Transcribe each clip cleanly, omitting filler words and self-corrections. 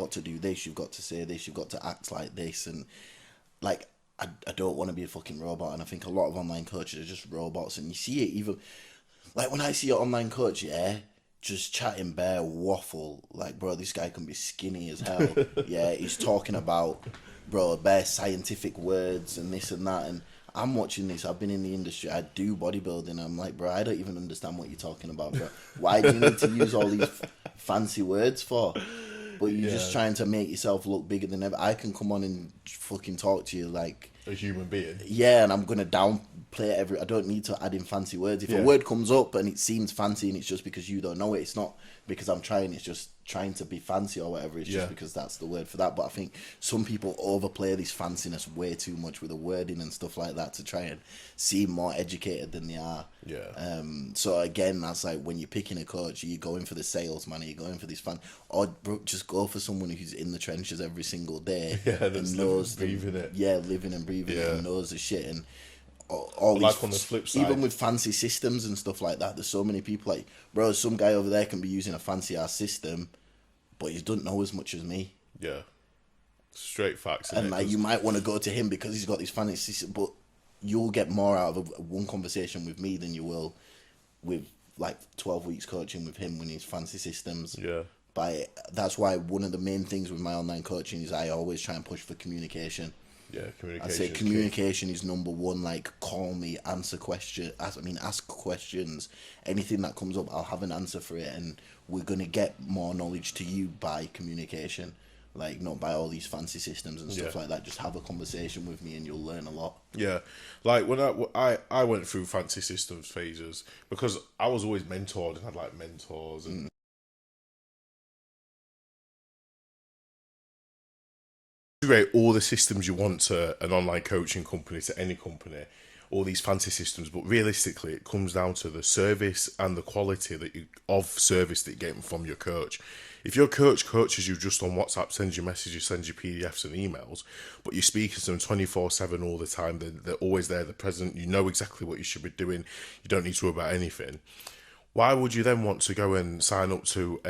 got to do this, you've got to say this, you've got to act like this, and like I don't want to be a fucking robot. And I think a lot of online coaches are just robots, and you see it even like when I see an online coach, just chatting bare waffle, like, bro, this guy can be skinny as hell. Yeah, he's talking about, bro, bare scientific words and this and that, and I'm watching this. I've been in the industry. I do bodybuilding. I'm like, bro, I don't even understand what you're talking about, bro. Why do you need to use all these fancy words for? But you're just trying to make yourself look bigger than ever. I can come on and fucking talk to you like a human being. Yeah, and I'm gonna downplay I don't need to add in fancy words. If a word comes up and it seems fancy and it's just because you don't know it, it's not because I'm trying. It's just trying to be fancy or whatever. It's just because that's the word for that. But I think some people overplay this fanciness way too much with the wording and stuff like that to try and seem more educated than they are. Yeah. So again, that's like when you're picking a coach, are you going for the salesman? Are you going for this fan? Or bro, just go for someone who's in the trenches every single day and knows breathing it. Yeah, living and breathing it and knows the shit. And all these, like on the flip side, even with fancy systems and stuff like that, there's so many people like, bro, some guy over there can be using a fancy ass system, but he doesn't know as much as me. Yeah, straight facts. And like, you might want to go to him because he's got this fancy system, but you'll get more out of one conversation with me than you will with like 12 weeks coaching with him when he's fancy systems. Yeah. That's why one of the main things with my online coaching is I always try and push for communication. Yeah, communication. I say communication is number one. Like, call me, ask questions. Anything that comes up, I'll have an answer for it, and we're gonna get more knowledge to you by communication. Like, not by all these fancy systems and stuff like that. Just have a conversation with me, and you'll learn a lot. Yeah, like when I went through fancy systems phases because I was always mentored and had like mentors and. Integrate all the systems you want to an online coaching company, to any company, all these fancy systems, but realistically it comes down to the service and the quality of service that you're getting from your coach. If your coach coaches you just on WhatsApp, sends you messages, sends you PDFs and emails, but you're speaking to them 24/7 all the time, they're always there, they're present, you know exactly what you should be doing, you don't need to worry about anything, why would you then want to go and sign up to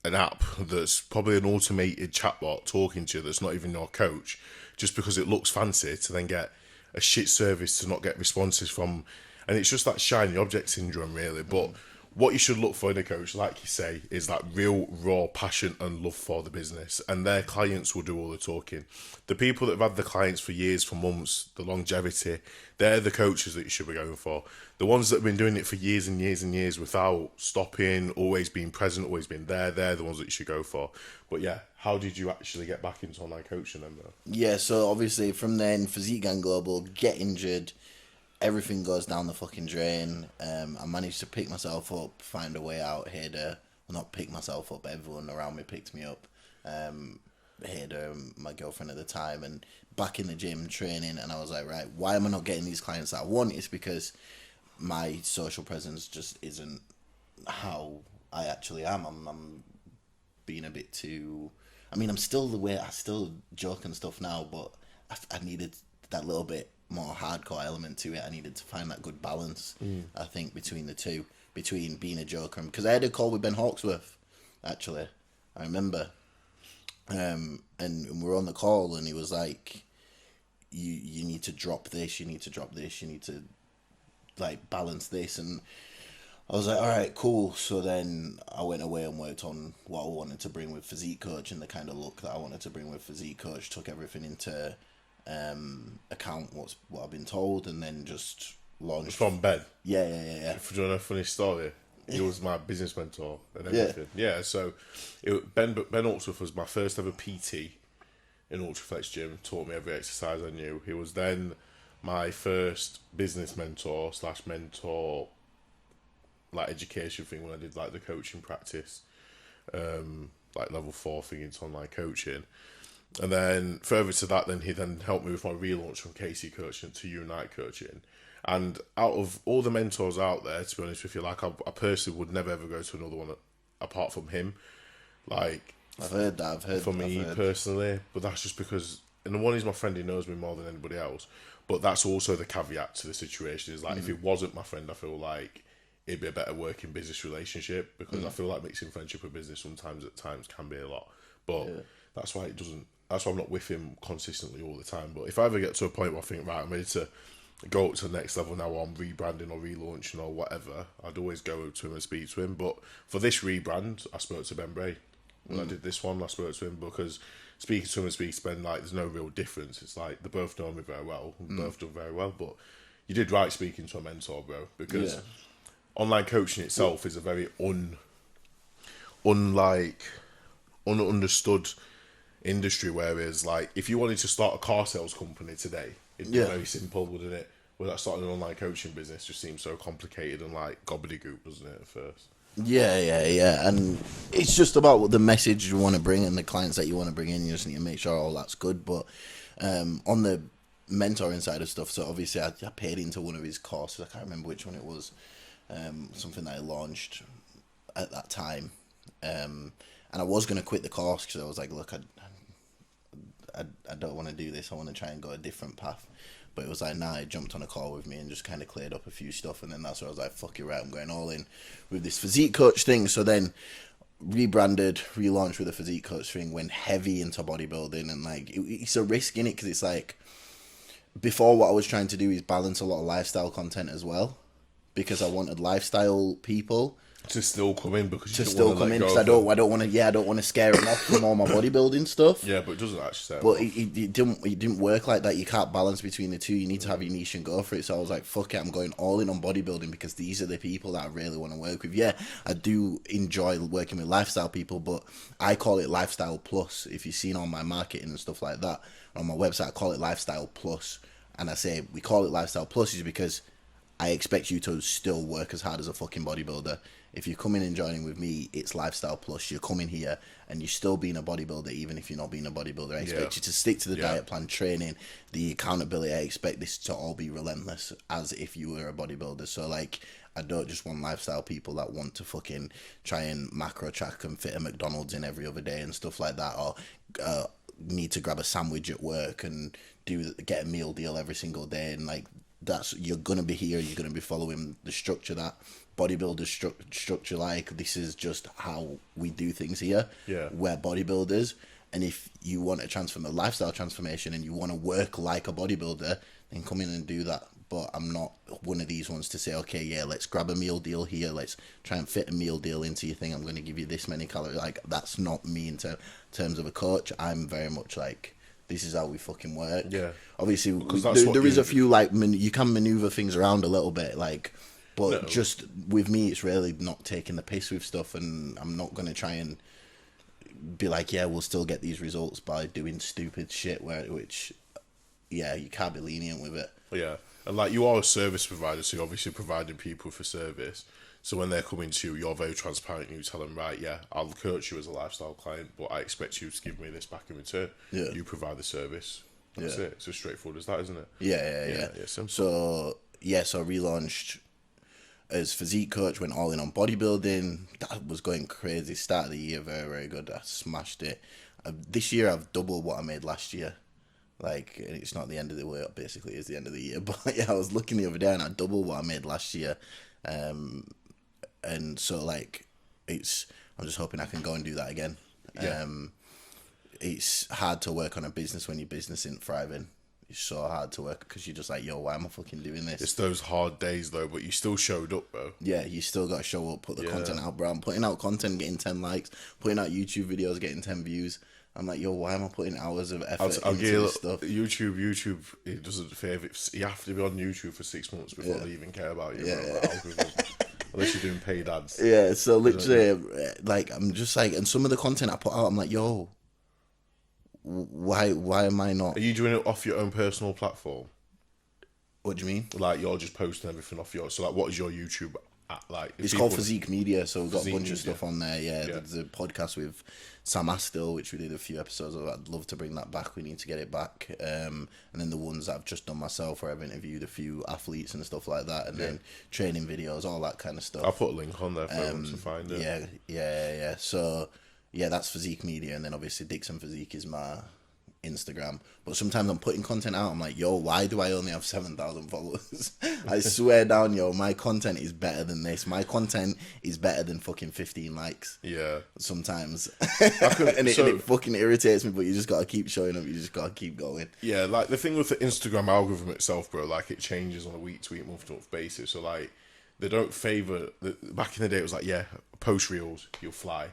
an app that's probably an automated chatbot talking to you that's not even your coach, just because it looks fancy, to then get a shit service to not get responses from? And it's just that shiny object syndrome, really. But what you should look for in a coach, like you say, is that real raw passion and love for the business, and their clients will do all the talking. The people that have had the clients for years, for months, the longevity, they're the coaches that you should be going for. The ones that have been doing it for years and years and years without stopping, always being present, always being there, they're the ones that you should go for. But yeah, how did you actually get back into online coaching then, though? Yeah, so obviously from then, Physique Gang Global, get injured, everything goes down the fucking drain. I managed to pick myself up, find a way out. Hader, well, not pick myself up, everyone around me picked me up. Hader, my girlfriend at the time, and back in the gym training. And I was like, right, why am I not getting these clients that I want? It's because my social presence just isn't how I actually am. I'm being a bit too... I mean, I'm still the way... I still joke and stuff now, but I needed that little bit more hardcore element to it. I needed to find that good balance, I think, between the two, between being a joker. Because I had a call with Ben Hawksworth, actually. I remember. And we're on the call, and he was like, you need to drop this, you need to drop this, you need to, like, balance this. And I was like, all right, cool. So then I went away and worked on what I wanted to bring with Physique Coach and the kind of look that I wanted to bring with Physique Coach, took everything into account what I've been told, and then just launched. From Ben? Yeah. Do you want a funny story? He was my business mentor and everything. Yeah, so Ben Hawksworth was my first ever PT in Ultraflex Gym, taught me every exercise I knew. He was then my first business mentor / mentor, like, education thing when I did, like, the coaching practice, like level 4 thing into online coaching. And then further to that, then he then helped me with my relaunch from KC coaching to Unite coaching. And out of all the mentors out there, to be honest with you, like, I personally would never ever go to another one apart from him. Like, I've heard that. For me personally, but that's just because, and the one, he's my friend, he knows me more than anybody else. But that's also the caveat to the situation, is like, if he wasn't my friend, I feel like it'd be a better working business relationship, because I feel like mixing friendship with business sometimes at times can be a lot. But that's why it doesn't. That's why I'm not with him consistently all the time. But if I ever get to a point where I think, right, I'm ready to go up to the next level now, or I'm rebranding or relaunching or whatever, I'd always go to him and speak to him. But for this rebrand, I spoke to Ben Bray. When I did this one, I spoke to him, because speaking to him and speaking to Ben, like, there's no real difference. It's like they both know me very well. We both done very well. But you did right speaking to a mentor, bro, because online coaching itself is a very ununderstood industry, whereas like if you wanted to start a car sales company today, it'd be very simple, wouldn't it? Without starting an online coaching business just seems so complicated and like gobbledygook, doesn't it, at first? Yeah. And it's just about the message you want to bring and the clients that you want to bring in. You just need to make sure all that's good. But on the mentoring side of stuff, so obviously I paid into one of his courses. I can't remember which one it was. Something that I launched at that time. And I was going to quit the course because I was like, look, I don't want to do this. I want to try and go a different path. But it was like, nah, he jumped on a call with me and just kind of cleared up a few stuff. And then that's where I was like, fuck it, right, I'm going all in with this physique coach thing. So then rebranded, relaunched with a physique coach thing, went heavy into bodybuilding. And like, it's a risk in it, because it's like, before, what I was trying to do is balance a lot of lifestyle content as well, because I wanted lifestyle people to still come in, because I don't want to scare them off from all my bodybuilding stuff. Yeah, but it doesn't actually. But it didn't work like that. You can't balance between the two. You need to have your niche and go for it. So I was like, fuck it, I'm going all in on bodybuilding, because these are the people that I really want to work with. Yeah, I do enjoy working with lifestyle people, but I call it lifestyle plus. If you've seen on my marketing and stuff like that on my website, I call it lifestyle plus. And I say we call it lifestyle plus is because I expect you to still work as hard as a fucking bodybuilder. If you're coming and joining with me, it's lifestyle plus. You're coming here and you're still being a bodybuilder, even if you're not being a bodybuilder. I expect you to stick to the diet plan, training, the accountability. I expect this to all be relentless as if you were a bodybuilder. So like, I don't just want lifestyle people that want to fucking try and macro track and fit a McDonald's in every other day and stuff like that, or need to grab a sandwich at work and get a meal deal every single day. And like, you're gonna be here, you're gonna be following the structure that bodybuilders structure. Like, this is just how we do things here. We're bodybuilders, and if you want to transform a lifestyle transformation and you want to work like a bodybuilder, then come in and do that. But I'm not one of these ones to say, okay, yeah, let's grab a meal deal here, let's try and fit a meal deal into your thing, I'm going to give you this many calories. Like, that's not me in terms of a coach. I'm very much like, this is how we fucking work. Obviously there is a few like you can maneuver things around a little bit, like, but just with me it's really not taking the piss with stuff, and I'm not going to try and be like, yeah, we'll still get these results by doing stupid shit which you can't be lenient with it. And like, you are a service provider, so you're obviously providing people for service. So when they're coming to you, you're very transparent. You tell them, right, yeah, I'll coach you as a lifestyle client, but I expect you to give me this back in return. You provide the service. That's it. It's as straightforward as that, isn't it? Yeah, simple. So relaunched as physique coach, went all in on bodybuilding. That was going crazy. Start of the year, very, very good. I smashed it. This year, I've doubled what I made last year. Like, it's not the end of the way, basically, it's the end of the year. But yeah, I was looking the other day and I doubled what I made last year. And so, like, I'm just hoping I can go and do that again. It's hard to work on a business when your business isn't thriving. It's so hard to work because you're just like, yo, why am I fucking doing this? It's those hard days, though, but you still showed up, bro. Yeah, you still got to show up, put the content out, bro. I'm putting out content, getting 10 likes, putting out YouTube videos, getting 10 views. I'm like, yo, why am I putting hours of effort into this stuff? YouTube, it doesn't favour. You have to be on YouTube for 6 months before they even care about you. Unless you're doing paid ads. Yeah, so literally, like, I'm just like, and some of the content I put out, I'm like, yo, why am I not? Are you doing it off your own personal platform? What do you mean? Like, you're just posting everything off your... So, like, what is your YouTube like? It's called Physique Media, so we've got a bunch of stuff on there. There's a podcast with Sam Astill, which we did a few episodes of. I'd love to bring that back. We need to get it back. And then the ones I've just done myself, where I've interviewed a few athletes and stuff like that, and then training videos, all that kind of stuff. I'll put a link on there for everyone to find it. Yeah. So, yeah, that's Physique Media, and then obviously Dixon Physique is my Instagram. But sometimes I'm putting content out. I'm like, yo, why do I only have 7,000 followers? I swear down, yo, my content is better than this. My content is better than fucking 15 likes. Yeah. Sometimes. And it fucking irritates me, but you just got to keep showing up. You just got to keep going. Yeah, like the thing with the Instagram algorithm itself, bro, like it changes on a week-to-week, month-to-month basis. So like, they don't favour. Back in the day, it was like, yeah, post reels, you'll fly.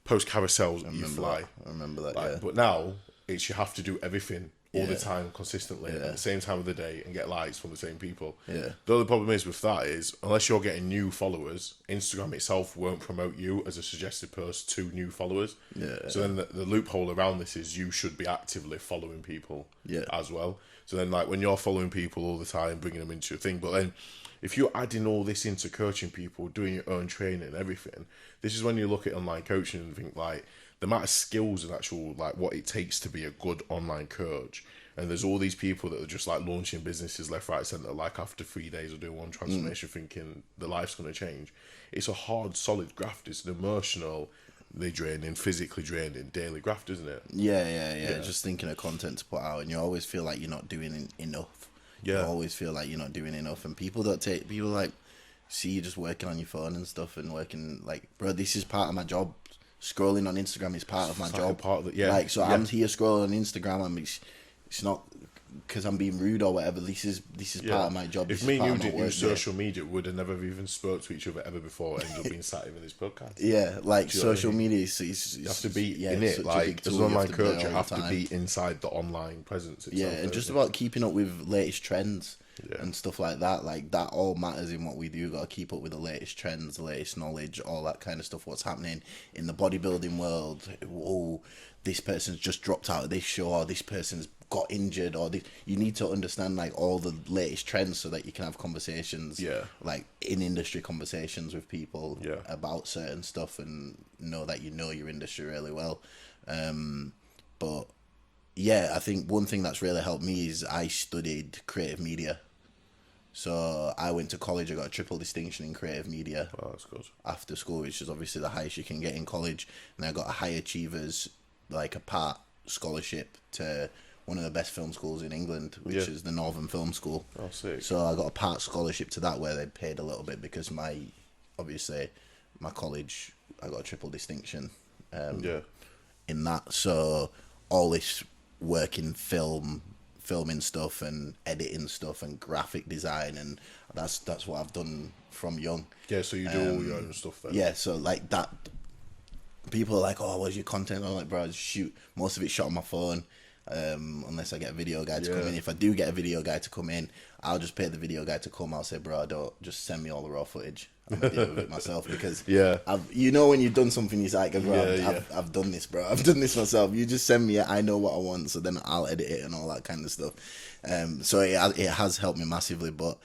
Post carousels, you fly. I remember that. Like, Yeah. But now it's you have to do everything all the time, consistently, at the same time of the day, and get likes from the same people. Yeah. The other problem is with that is unless you're getting new followers, Instagram itself won't promote you as a suggested post to new followers. Yeah. So then the loophole around this is you should be actively following people. As well. So then, like when you're following people all the time, bringing them into your thing, but then if you're adding all this into coaching people, doing your own training and everything, this is when you look at online coaching and think like the amount of skills and actual like what it takes to be a good online coach. And there's all these people that are just like launching businesses left, right, centre, like after 3 days of doing one transformation, thinking the life's going to change. It's a hard, solid graft. It's an emotionally draining, physically draining daily graft, isn't it? Yeah. Just thinking of content to put out, and you always feel like you're not doing enough. You always feel like you're not doing enough, and people like see you just working on your phone and stuff, and working like, bro, this is part of my job. Scrolling on Instagram is part of my job. Part of I'm here scrolling on Instagram, and it's not because I'm being rude or whatever. This is part of my job. If me and you didn't use social media, we'd have never even spoke to each other ever before, and ended up being sat in this podcast. Yeah, like social media you have to be in it. Like as an online coach, you have to be inside the online presence itself. And just about keeping up with latest trends and stuff like that. Like that all matters in what we do. Got to keep up with the latest trends, the latest knowledge, all that kind of stuff. What's happening in the bodybuilding world? Oh, this person's just dropped out of this show, or this person's got injured, or you need to understand like all the latest trends so that you can have conversations, like in industry conversations with people about certain stuff, and know that you know your industry really well. But yeah, I think one thing that's really helped me is I studied creative media. So I went to college, I got a triple distinction in creative media. Oh, that's good. After school, which is obviously the highest you can get in college. And I got a high achievers, like a part scholarship to one of the best film schools in England, which is the Northern Film School. Oh, sick. So I got a part scholarship to that, where they paid a little bit because my college, I got a triple distinction in that. So all this work in filming stuff and editing stuff and graphic design, and that's what I've done from young. Yeah, so you do all your own stuff then. Yeah, so like that, people are like, oh, what's your content? I'm like, bro, I just shoot. Most of it's shot on my phone, unless I get a video guy to come in. If I do get a video guy to come in, I'll just pay the video guy to come. I'll say, bro, don't just send me all the raw footage. I'm gonna deal with it myself, because when you've done something, you're like, bro, I've done this, bro. I've done this myself. You just send me it. I know what I want, so then I'll edit it and all that kind of stuff. So it has helped me massively, but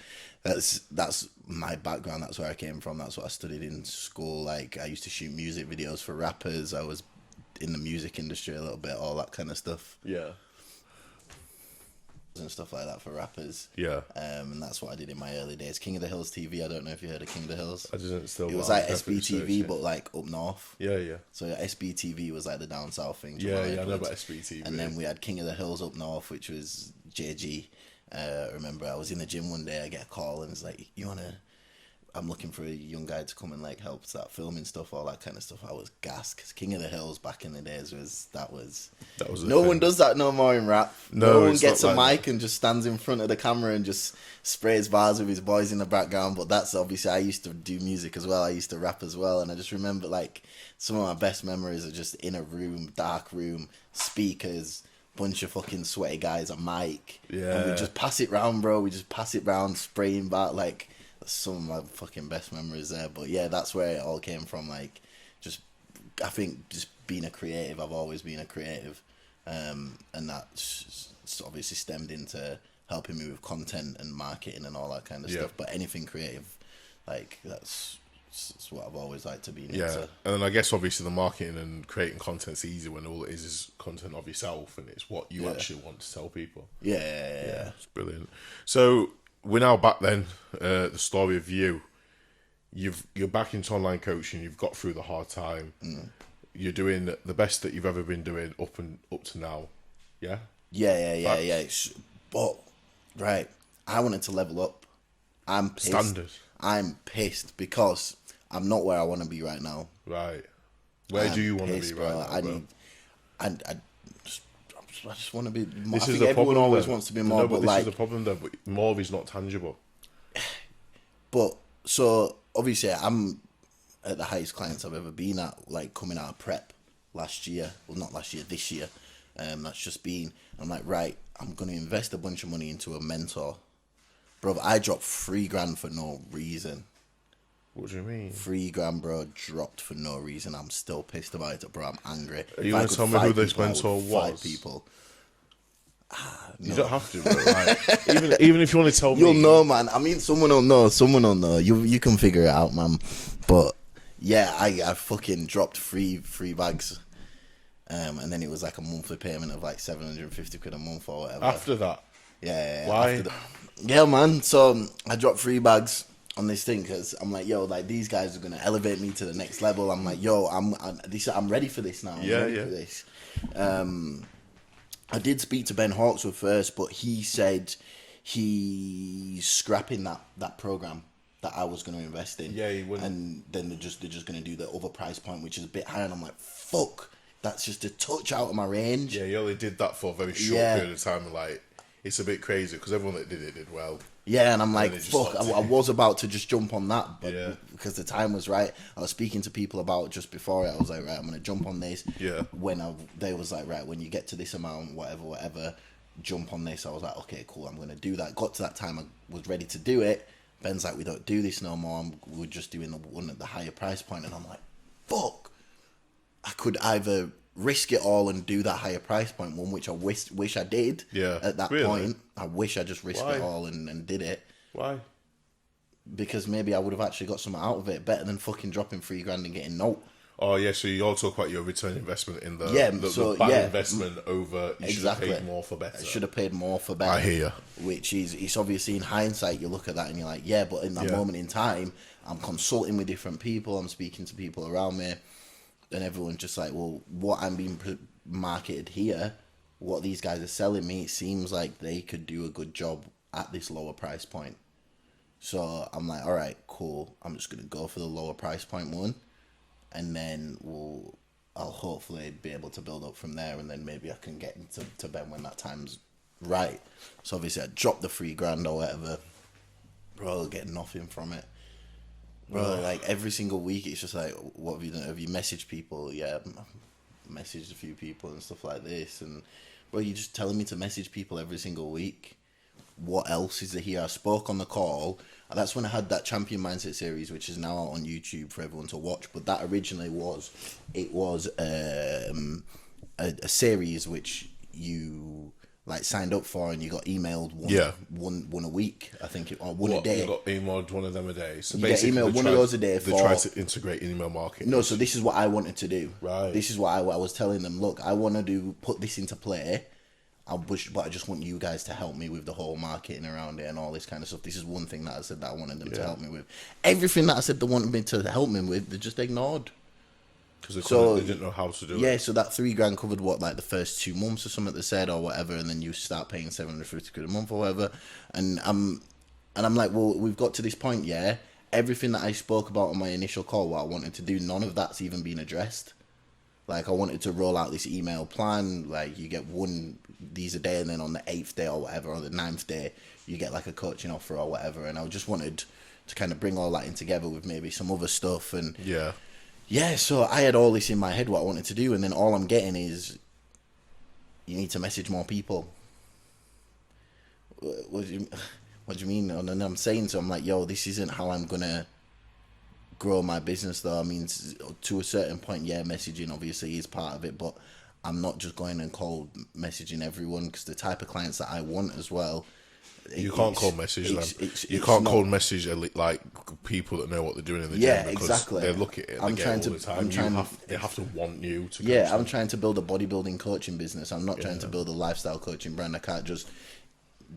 that's my background. That's where I came from. That's what I studied in school. Like I used to shoot music videos for rappers. I was in the music industry a little bit, all that kind of stuff. Yeah. And stuff like that for rappers. Yeah. And that's what I did in my early days. King of the Hills TV. I don't know if you heard of King of the Hills. I didn't still. It was like SBTV, but like up north. Yeah. So SBTV was like the down south thing. Yeah, I know about SBTV. And then we had King of the Hills up north, which was JG. I remember I was in the gym one day. I get a call and it's like, I'm looking for a young guy to come and like help start filming stuff, all that kind of stuff. I was gassed, because King of the Hills back in the days was no one does that no more in rap. No one gets a mic and just stands in front of the camera and just sprays bars with his boys in the background. But that's obviously, I used to do music as well. I used to rap as well, and I just remember like some of my best memories are just in a room, dark room, speakers, bunch of fucking sweaty guys, a mic, and we just pass it round, bro. We just pass it round, spraying back like. Some of my fucking best memories there. But yeah, that's where it all came from. Like, I think just being a creative. I've always been a creative, and that's obviously stemmed into helping me with content and marketing and all that kind of stuff. But anything creative, like that's what I've always liked to be into. Yeah, and then I guess obviously the marketing and creating content's easy when all it is content of yourself, and it's what you actually want to tell people. Yeah, it's brilliant. So we're now back then. The story of you. You're back into online coaching. You've got through the hard time. You're doing the best that you've ever been doing up to now. Yeah. Yeah. Facts. But right, I wanted to level up. I'm pissed. Standard. I'm pissed because I'm not where I want to be right now. Right. Where do you want to be Bro. right now, bro? I just want to be more. This I is think the everyone problem, always though. wants to be more, No, but this like, is the problem, though. But more is not tangible. but so obviously I'm at the highest clients I've ever been at, like coming out of prep last year. Well, not last year, this year. That's just been. I'm like, right, I'm gonna invest a bunch of money into a mentor, bro. I dropped $3,000 for no reason. What do you mean? $3,000, bro, dropped for no reason. I'm still pissed about it, bro. I'm angry. Are you gonna tell me who this mentor was? People. You don't have to, bro. Like, even if you want to tell me, you'll know, man. I mean, someone will know. Someone will know. You can figure it out, man. But yeah, I fucking dropped three bags, and then it was like a monthly payment of like 750 quid a month or whatever. After that, yeah. Why? Yeah, man. So I dropped 3 bags on this thing because I'm like, yo, like these guys are gonna elevate me to the next level. I'm like, yo, I'm ready for this now. I'm ready for this. I did speak to Ben Hawksworth first, but he said he's scrapping that program that I was going to invest in. Yeah, he wouldn't. And then they're just going to do the other price point, which is a bit higher. And I'm like, fuck, that's just a touch out of my range. Yeah, you only did that for a very short period of time. And like, it's a bit crazy because everyone that did it did well. Yeah, and I'm like, just fuck, I was about to just jump on that, but Yeah. because the time was right. I was speaking to people about just before it. I was like, right, I'm going to jump on this. Yeah. They was like, right, when you get to this amount, whatever, jump on this. I was like, okay, cool, I'm going to do that. Got to that time, I was ready to do it. Ben's like, we don't do this no more. We're just doing the one at the higher price point. And I'm like, fuck. I could either risk it all and do that higher price point one, which I wish I did. Yeah. At that Really? point, I wish I just risked Why? it all and did it. Why? Because maybe I would have actually got something out of it better than fucking dropping $3,000 and getting no. Oh yeah, so you all talk about your return investment in the so, the bad yeah. investment over. You should have paid more for better. I should have paid more for better. I hear you. Which is, it's obviously in hindsight, you look at that and you're like, yeah, but in that moment in time, I'm consulting with different people, I'm speaking to people around me, and everyone's just like, well, what I'm being marketed here, what these guys are selling me, it seems like they could do a good job at this lower price point. So I'm like, all right, cool. I'm just going to go for the lower price point one. And then I'll hopefully be able to build up from there. And then maybe I can get into Ben when that time's right. So obviously I dropped the $3,000 or whatever. Bro, I'll get nothing from it. Bro, like every single week it's just like, what have you done? Have you messaged people? Yeah, I've messaged a few people and stuff like this. And bro, you're just telling me to message people every single week. What else is there here? I spoke on the call. That's when I had that Champion Mindset series, which is now out on YouTube for everyone to watch. But that originally was a series which you like signed up for, and you got emailed one a week. I think one a day. You got emailed one of them a day. So you get emailed one of those a day. They try to integrate email marketing. No, so this is what I wanted to do. Right. This is what I was telling them. Look, I want to put this into play. But I just want you guys to help me with the whole marketing around it and all this kind of stuff. This is one thing that I said that I wanted them to help me with. Everything that I said they wanted me to help me with, they just ignored. Because they didn't know how to do it. Yeah, so that $3,000 covered what, like the first 2 months or something they said or whatever, and then you start paying 750 quid a month or whatever. And I'm like, well, we've got to this point, yeah. Everything that I spoke about on my initial call, what I wanted to do, none of that's even been addressed. Like, I wanted to roll out this email plan. Like, you get these a day, and then on the 8th day or whatever, or the 9th day, you get like a coaching offer or whatever. And I just wanted to kind of bring all that in together with maybe some other stuff. And yeah, so I had all this in my head, what I wanted to do. And then all I'm getting is, you need to message more people. What do you mean? And then I'm saying, so I'm like, yo, this isn't how I'm going to grow my business though. I mean, to a certain point, yeah, messaging obviously is part of it, but I'm not just going and cold messaging everyone, because the type of clients that I want as well. You can't cold message them. You can't cold message like people that know what they're doing in the gym, because exactly. They look at it and they get it all the time. They have to want you to. I'm trying to build a bodybuilding coaching business. I'm not trying to build a lifestyle coaching brand. I can't just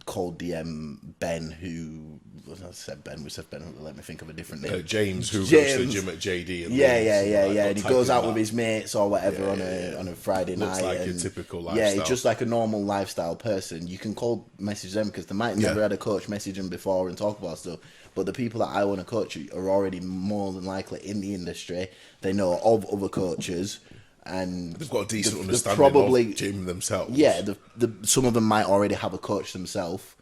cold DM Ben, who I said Ben. We said Ben. Let me think of a different name. James, who goes to the gym at JD. And yeah, like, and he goes out with his mates or whatever Yeah, on a Friday Looks night. like and a typical lifestyle. Yeah, it's just like a normal lifestyle person. You can cold message them because they might never had a coach message them before and talk about stuff. But the people that I want to coach are already more than likely in the industry. They know of other coaches. And they've got a decent understanding of gym themselves. Yeah, some of them might already have a coach themselves.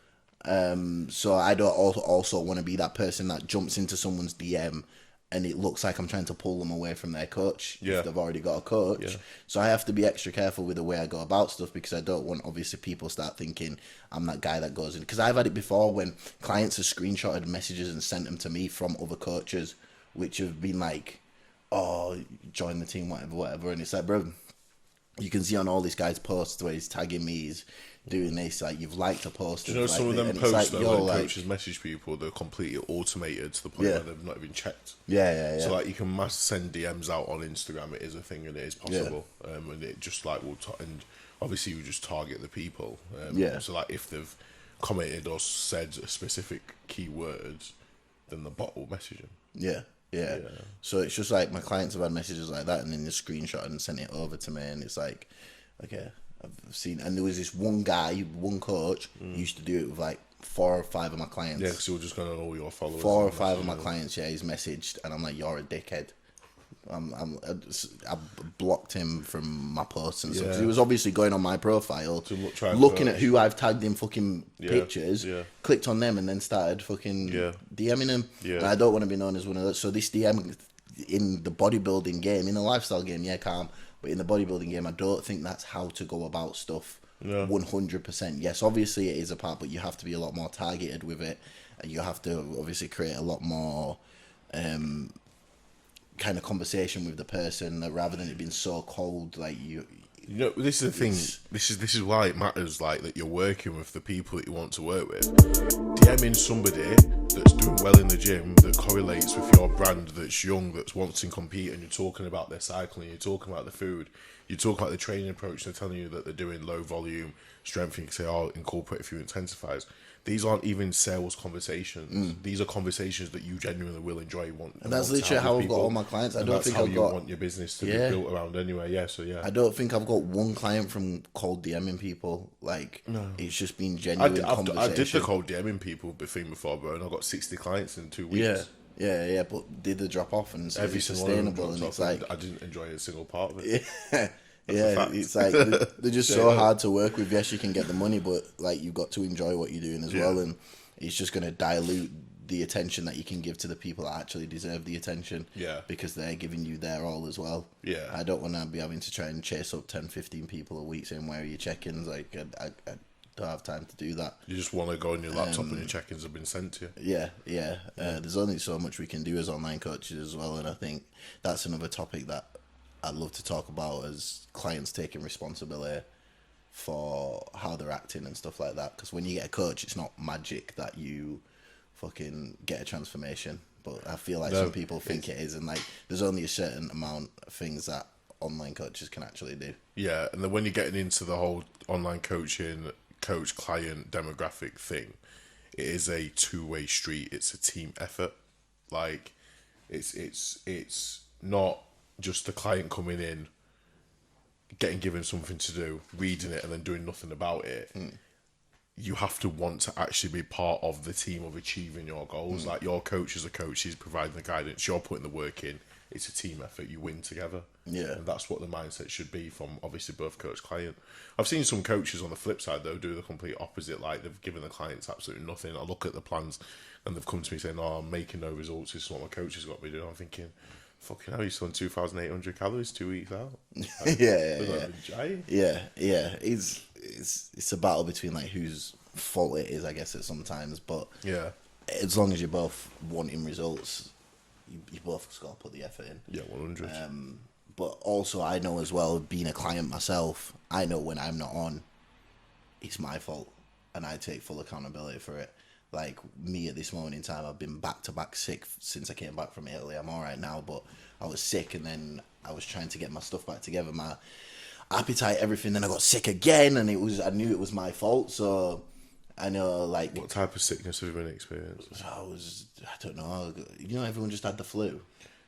So I don't also want to be that person that jumps into someone's DM and it looks like I'm trying to pull them away from their coach if they've already got a coach. Yeah. So I have to be extra careful with the way I go about stuff because I don't want, obviously, people start thinking I'm that guy that goes in. Because I've had it before when clients have screenshotted messages and sent them to me from other coaches, which have been like, oh, join the team, whatever. And it's like, bro, you can see on all these guys' posts where he's tagging me, he's doing this, like, you've liked a post. Do you know like, some of them like, posts, though, when coaches message people, they're completely automated to the point where they've not even checked. Yeah. So, like, you can mass send DMs out on Instagram, it is a thing and it is possible. And it just, like, and obviously you just target the people. So, like, if they've commented or said a specific keyword, then the bot will message them. Yeah. So it's just like my clients have had messages like that and then they screenshot and sent it over to me and it's like, okay, I've seen. And there was this one guy, one coach, who used to do it with like 4 or 5 of my clients. Yeah, because you were just going on all your followers. 4 or 5 of my clients, he's messaged and I'm like, you're a dickhead. I blocked him from my posts and stuff. 'Cause he was obviously going on my profile, looking at who I've tagged in fucking pictures, clicked on them and then started fucking DMing him. And I don't want to be known as one of those. So this DM in the bodybuilding game, in the lifestyle game, calm. But in the bodybuilding game, I don't think that's how to go about stuff. 100%. Yes, obviously it is a part, but you have to be a lot more targeted with it. And you have to obviously create a lot more kind of conversation with the person rather than it being so cold. Like you know, this is the thing. This is why it matters. Like that you're working with the people that you want to work with. DMing somebody that's doing well in the gym that correlates with your brand, that's young, that wants to compete, and you're talking about their cycling, you're talking about the food, you're talking about the training approach. They're telling you that they're doing low volume strength. You can say, "Oh, incorporate a few intensifiers." These aren't even sales conversations. These are conversations that you genuinely will enjoy. And that's literally how I've got all my clients. I don't think I've got. Want your business to be built around anyway. I don't think I've got one client from cold DMing people. Like, it's just been genuine conversation. I did the cold DMing people before, bro, and I got 60 clients in 2 weeks. Yeah. But did the drop off and every sustainable? And it's like I didn't enjoy a single part of it. It's like they're just so hard to work with. Yes, you can get the money, but like you've got to enjoy what you're doing as well, and it's just going to dilute the attention that you can give to the people that actually deserve the attention. Because they're giving you their all as well. I don't want to be having to try and chase up 10, 15 people a week saying where are your check-ins. Like I don't have time to do that. You just want to go on your laptop and your check-ins have been sent to you. There's only so much we can do as online coaches as well, and I think that's another topic that I'd love to talk about as clients taking responsibility for how they're acting and stuff like that. Because when you get a coach, it's not magic that you fucking get a transformation. But I feel like some people think it is, and like there's only a certain amount of things that online coaches can actually do. Yeah, and then when you're getting into the whole online coaching, coach-client demographic thing, it is a two-way street. It's a team effort. Like it's not just the client coming in, getting given something to do, reading it, and then doing nothing about it. You have to want to actually be part of the team of achieving your goals. Like your coach is a coach, he's providing the guidance, you're putting the work in. It's a team effort. You win together. And that's what the mindset should be from obviously both coach client. I've seen some coaches on the flip side though do the complete opposite. Like they've given the clients absolutely nothing. I look at the plans and they've come to me saying, "Oh, I'm making no results. This is what my coach has got me doing." I'm thinking, fucking hell, you're still on 2,800 calories 2 weeks out. Like, It's a battle between like whose fault it is, I guess, at sometimes. But as long as you're both wanting results, you both just got to put the effort in. 100. But also, I know as well, being a client myself, I know when I'm not on, it's my fault, and I take full accountability for it. Like me at this moment in time, I've been back-to-back sick since I came back from Italy. I'm all right now, but I was sick, and then I was trying to get my stuff back together, my appetite, everything. Then I got sick again, and I knew it was my fault. So I know, like, What type of sickness have you been experiencing? I don't know. You know, everyone just had the flu.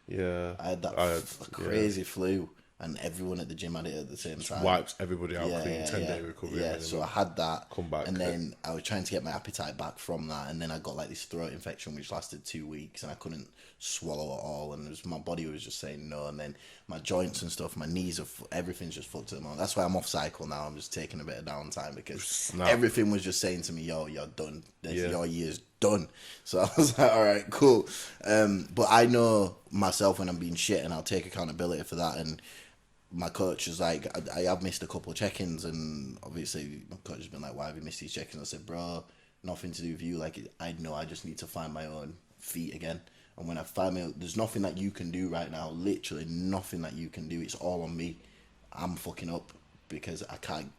Yeah. I had that crazy flu, and everyone at the gym had it at the same time. Wipes everybody out clean, 10-day recovery. Yeah, so I had that. Come back. And then I was trying to get my appetite back from that, and then I got like this throat infection which lasted 2 weeks, and I couldn't swallow at all, and my body was just saying no, and then my joints and stuff, my knees, everything's just fucked at the moment. That's why I'm off cycle now. I'm just taking a bit of downtime because everything was just saying to me, yo, you're done. Your year's done. So I was like, all right, cool. But I know myself when I'm being shit, and I'll take accountability for that. And my coach is like, I have missed a couple of check-ins, and obviously my coach has been like, why have you missed these check-ins? I said, bro, nothing to do with you. Like, I know I just need to find my own feet again. And when I find there's nothing that you can do right now, literally nothing that you can do. It's all on me. I'm fucking up because I can't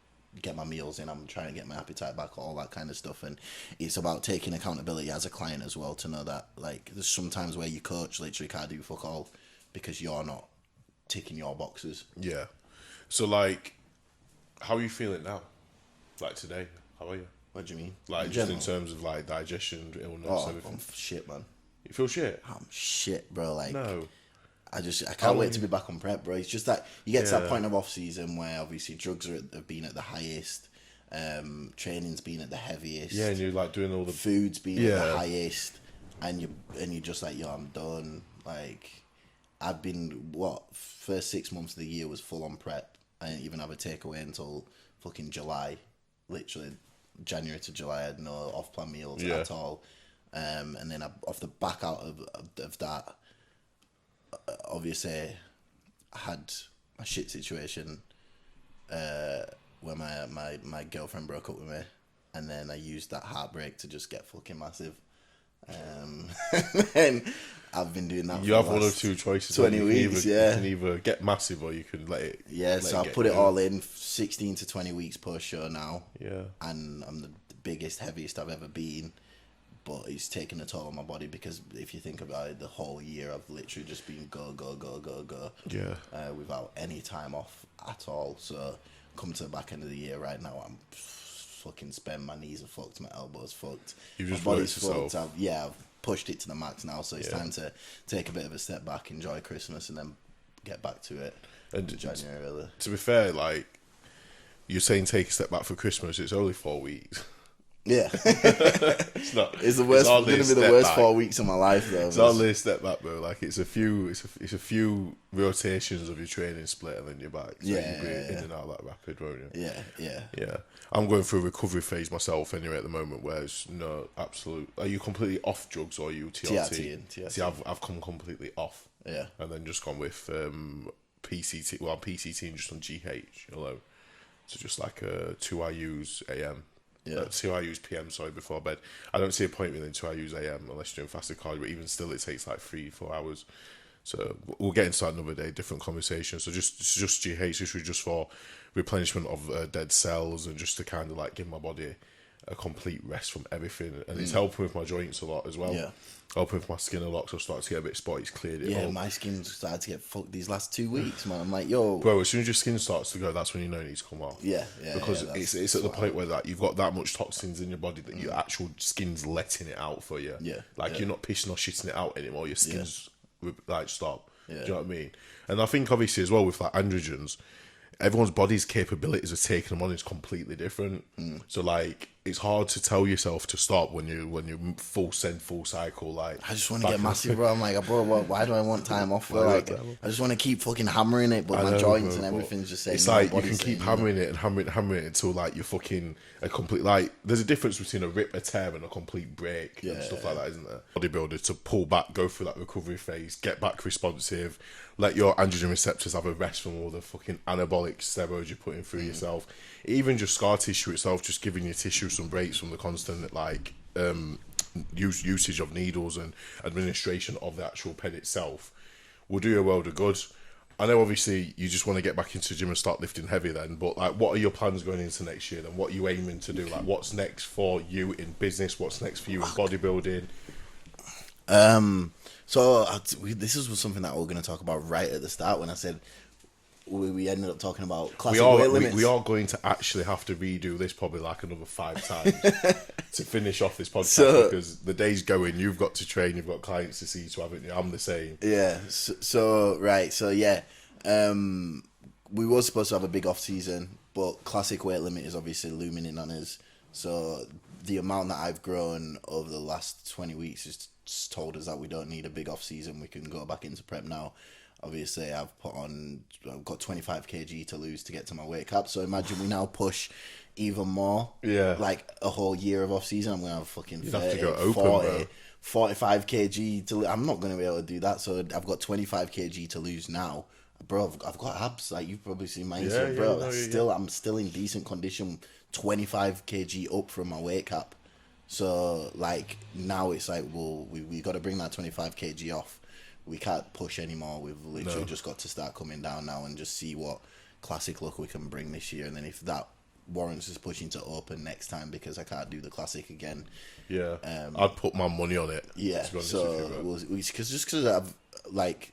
get my meals in. I'm trying to get my appetite back, all that kind of stuff. And it's about taking accountability as a client as well, to know that, like, there's sometimes where your coach literally can't do fuck all because you're not ticking your boxes. Yeah. So, like, how are you feeling now? Like, today? How are you? What do you mean? Like, just in terms of, like, digestion, illness, everything. I'm shit, man. You feel shit? I'm shit, bro. Like, no. I can't wait to be back on prep, bro. It's just that you get to that point of off season where obviously drugs have been at the highest, training's been at the heaviest. Yeah, and you're like doing all the food's been at the highest, and you're just like, yo, I'm done. Like, I've been first 6 months of the year was full on prep. I didn't even have a takeaway until fucking July. Literally, January to July, I had no off plan meals at all. And then off the back out of that, obviously, I had a shit situation where my girlfriend broke up with me, and then I used that heartbreak to just get fucking massive. And I've been doing that. You have one of two choices. 20 weeks, you can either get massive or you can let it. Yeah, so I put it all in 16 to 20 weeks per show now. Yeah, and I'm the biggest, heaviest I've ever been. But it's taken a toll on my body because if you think about it, the whole year I've literally just been go. Yeah. Without any time off at all. So come to the back end of the year right now, I'm fucking spent. My knees are fucked, my elbows fucked. You've just my body's fucked. I've pushed it to the max now. So it's time to take a bit of a step back, enjoy Christmas, and then get back to it. And January, really. To be fair, like you're saying, take a step back for Christmas. It's only 4 weeks. Yeah, it's not. It's the worst. It's gonna be the worst 4 weeks of my life, though. It's not a step back, bro. Like it's a few rotations of your training split, and then you're back. So you'll be in and out that rapid, won't you? Yeah. I'm going through a recovery phase myself anyway at the moment, where it's no absolute. Are you completely off drugs or are you TRT? See, I've come completely off. Yeah, and then just gone with PCT. Well, I'm PCT just on GH alone. So just like 2 IUs AM. Yeah. 2 IUs PM, before bed. I don't see a point within 2 IUs AM unless you're doing fasted cardio, but even still, it takes like 3-4 hours. So we'll get into that another day, different conversation. So just GH, just for replenishment of dead cells and just to kind of like give my body a complete rest from everything. And it's helping with my joints a lot as well. Yeah. Helping with my skin a lot, so I started to get a bit spotty, it's cleared it up. My skin started to get fucked these last 2 weeks, man. I'm like, yo. Bro, as soon as your skin starts to go, that's when you know it needs to come off. Yeah. Because it's at the point where that you've got that much toxins in your body that your actual skin's letting it out for you. Yeah. Like you're not pissing or shitting it out anymore. Your skin's like, stop. Yeah. Do you know what I mean? And I think obviously as well with like androgens, everyone's body's capabilities of taking them on is completely different. So like it's hard to tell yourself to stop when you're full cycle. Like I just want to get massive, bro. I'm like, bro, why do I want time off? Like I just want to keep fucking hammering it, but my joints and everything's just saying. It's like you can keep hammering it and hammering it until like you're fucking a complete. Like there's a difference between a rip, a tear, and a complete break and stuff like that, isn't there? Bodybuilder to pull back, go through that recovery phase, get back responsive, let your androgen receptors have a rest from all the fucking anabolic steroids you're putting through yourself. Even just scar tissue itself, just giving your tissue some breaks from the constant like usage of needles and administration of the actual pen itself will do you a world of good. I know obviously you just want to get back into the gym and start lifting heavy then, but like what are your plans going into next year then? What are you aiming to do? Like what's next for you in business? What's next for you in bodybuilding? So this was something that we are going to talk about right at the start when I said we ended up talking about We classic are weight limits. we are going to actually have to redo this probably like another 5 times to finish off this podcast because the day's going. You've got to train. You've got clients to see to, haven't you? I'm the same. Yeah. We were supposed to have a big off season, but classic weight limit is obviously looming in on us. So the amount that I've grown over the last 20 weeks has told us that we don't need a big off season. We can go back into prep now. Obviously, I've got 25 kg to lose to get to my weight cap. So imagine we now push even more. Yeah. Like a whole year of off season, I'm going to have fucking 30, have to go open, 40, bro. 45 kg to I'm not going to be able to do that. So I've got 25 kg to lose now. Bro, I've got abs. Like, you've probably seen mine. So, bro, I'm still in decent condition. 25 kg up from my weight cap. So, like, now it's like, well, we got to bring that 25 kg off. We can't push anymore. We've literally just got to start coming down now and just see what classic look we can bring this year. And then if that warrants us pushing to open next time, because I can't do the classic again. Yeah. I'd put my money on it. Yeah. So, because I've, like,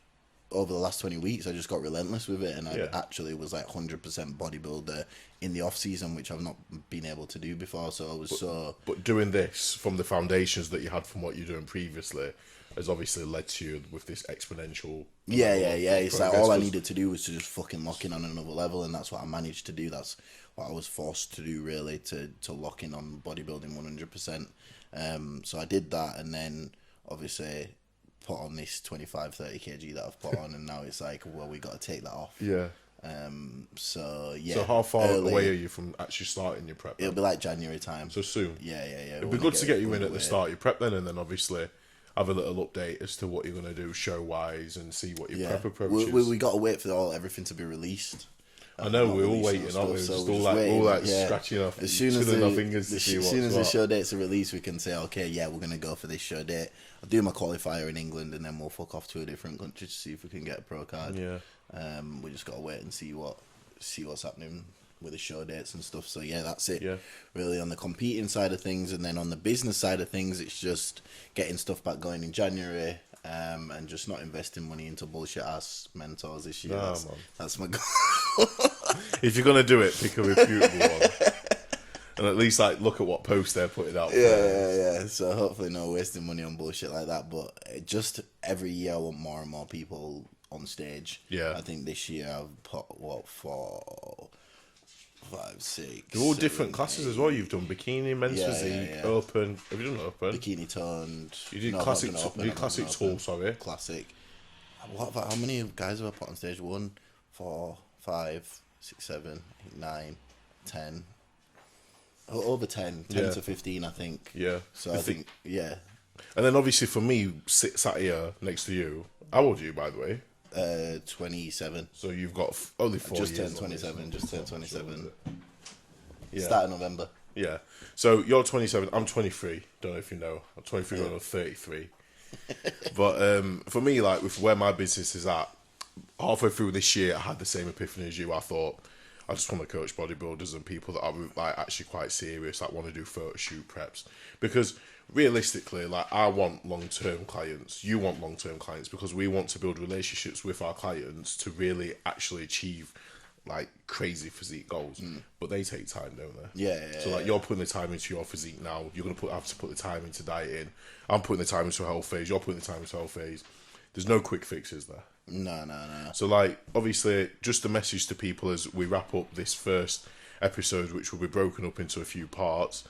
over the last 20 weeks, I just got relentless with it, and I actually was like 100% bodybuilder in the off season, which I've not been able to do before. So I was But doing this from the foundations that you had from what you're doing previously has obviously led to you with this exponential. Yeah. It's like all I needed to do was to just fucking lock in on another level, and that's what I managed to do. That's what I was forced to do, really, to lock in on bodybuilding 100%. So I did that, and then obviously put on this 25-30 kg that I've put on, and now it's like, well, we got to take that off. Yeah. So how far away are you from actually starting your prep? It'll be like January time. So soon. Yeah. It'd be good to get you in at the start of your prep then, and then obviously have a little update as to what you're going to do show wise and see what your prep approach is. We got to wait for everything to be released. I know, we're all waiting, aren't we? Just all like scratching off, as soon as our fingers to see what's what. As soon as the show dates are released, we can say, okay, yeah, we're going to go for this show date. I'll do my qualifier in England, and then we'll fuck off to a different country to see if we can get a pro card. Yeah. We just got to wait and see what's happening with the show dates and stuff. So yeah, that's it. Yeah. Really on the competing side of things, and then on the business side of things, it's just getting stuff back going in January. And just not investing money into bullshit ass mentors this year. That's my goal. If you're gonna do it, pick a reputable one, and at least like look at what post they're putting out. Yeah. So hopefully, no wasting money on bullshit like that. But just every year, I want more and more people on stage. Yeah. I think this year I've put 4, 5, 6. They're all different classes as well. You've done bikini, men's physique, open. Have you done open? Bikini toned. You did classic. You did classic tall. Sorry. Classic. How many guys have I put on stage? 1, 4, 5, 6, 7, 8, 9, 10. Over 10 to 15, I think. Yeah. So I think. And then obviously for me, sat here next to you. How old are you, by the way? 27. So you've got only 4 years. Just turned 27. Yeah. Start of November. Yeah. So you're 27. I'm 23. Don't know if you know. I'm 23 going on 33. But for me, like with where my business is at, halfway through this year, I had the same epiphany as you. I thought I just want to coach bodybuilders and people that are like actually quite serious, like want to do photo shoot preps, because realistically, like I want long-term clients, you want long-term clients, because we want to build relationships with our clients to really actually achieve like crazy physique goals. But they take time, don't they? Yeah. So like you're putting the time into your physique now, you're gonna have to put the time into dieting. I'm putting the time into a health phase, you're putting the time into a health phase. There's no quick fixes there. No. So like obviously just a message to people as we wrap up this first episode, which will be broken up into a few parts.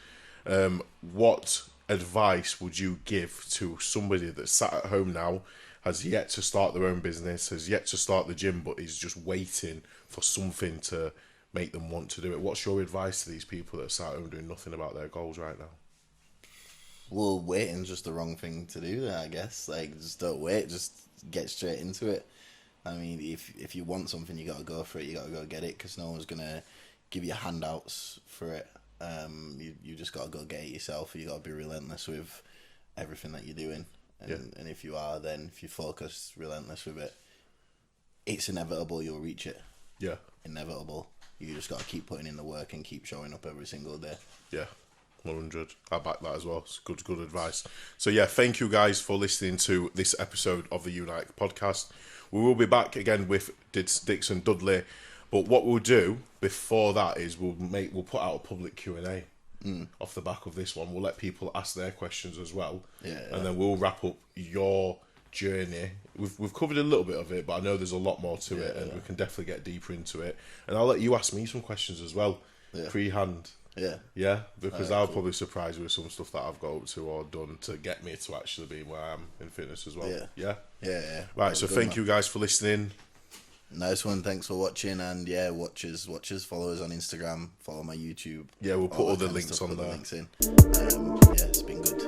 What advice would you give to somebody that's sat at home now, has yet to start their own business, has yet to start the gym, but is just waiting for something to make them want to do it? What's your advice to these people that are sat at home doing nothing about their goals right now? Well, waiting's just the wrong thing to do there, I guess. Like, just don't wait, just get straight into it. I mean, if you want something, you got to go for it, you got to go get it, because no one's going to give you handouts for it. You just got to go get it yourself. You got to be relentless with everything that you're doing. And if you are, then if you focus relentless with it, it's inevitable you'll reach it. Yeah. Inevitable. You just got to keep putting in the work and keep showing up every single day. Yeah. 100. I back that as well. It's good advice. So yeah, thank you guys for listening to this episode of the Unite podcast. We will be back again with Dixon Dudley. But what we'll do before that is we'll put out a public Q&A off the back of this one. We'll let people ask their questions as well. And then we'll wrap up your journey. We've covered a little bit of it, but I know there's a lot more to it, and we can definitely get deeper into it. And I'll let you ask me some questions as well, pre-hand. Yeah, because I'll probably surprise you with some stuff that I've got up to or done to get me to actually be where I am in fitness as well. Yeah. Right, so thank you guys for listening. Nice one. Thanks for watching, and watchers, follow us on Instagram, follow my YouTube. Yeah, we'll put all the links on there. It's been good.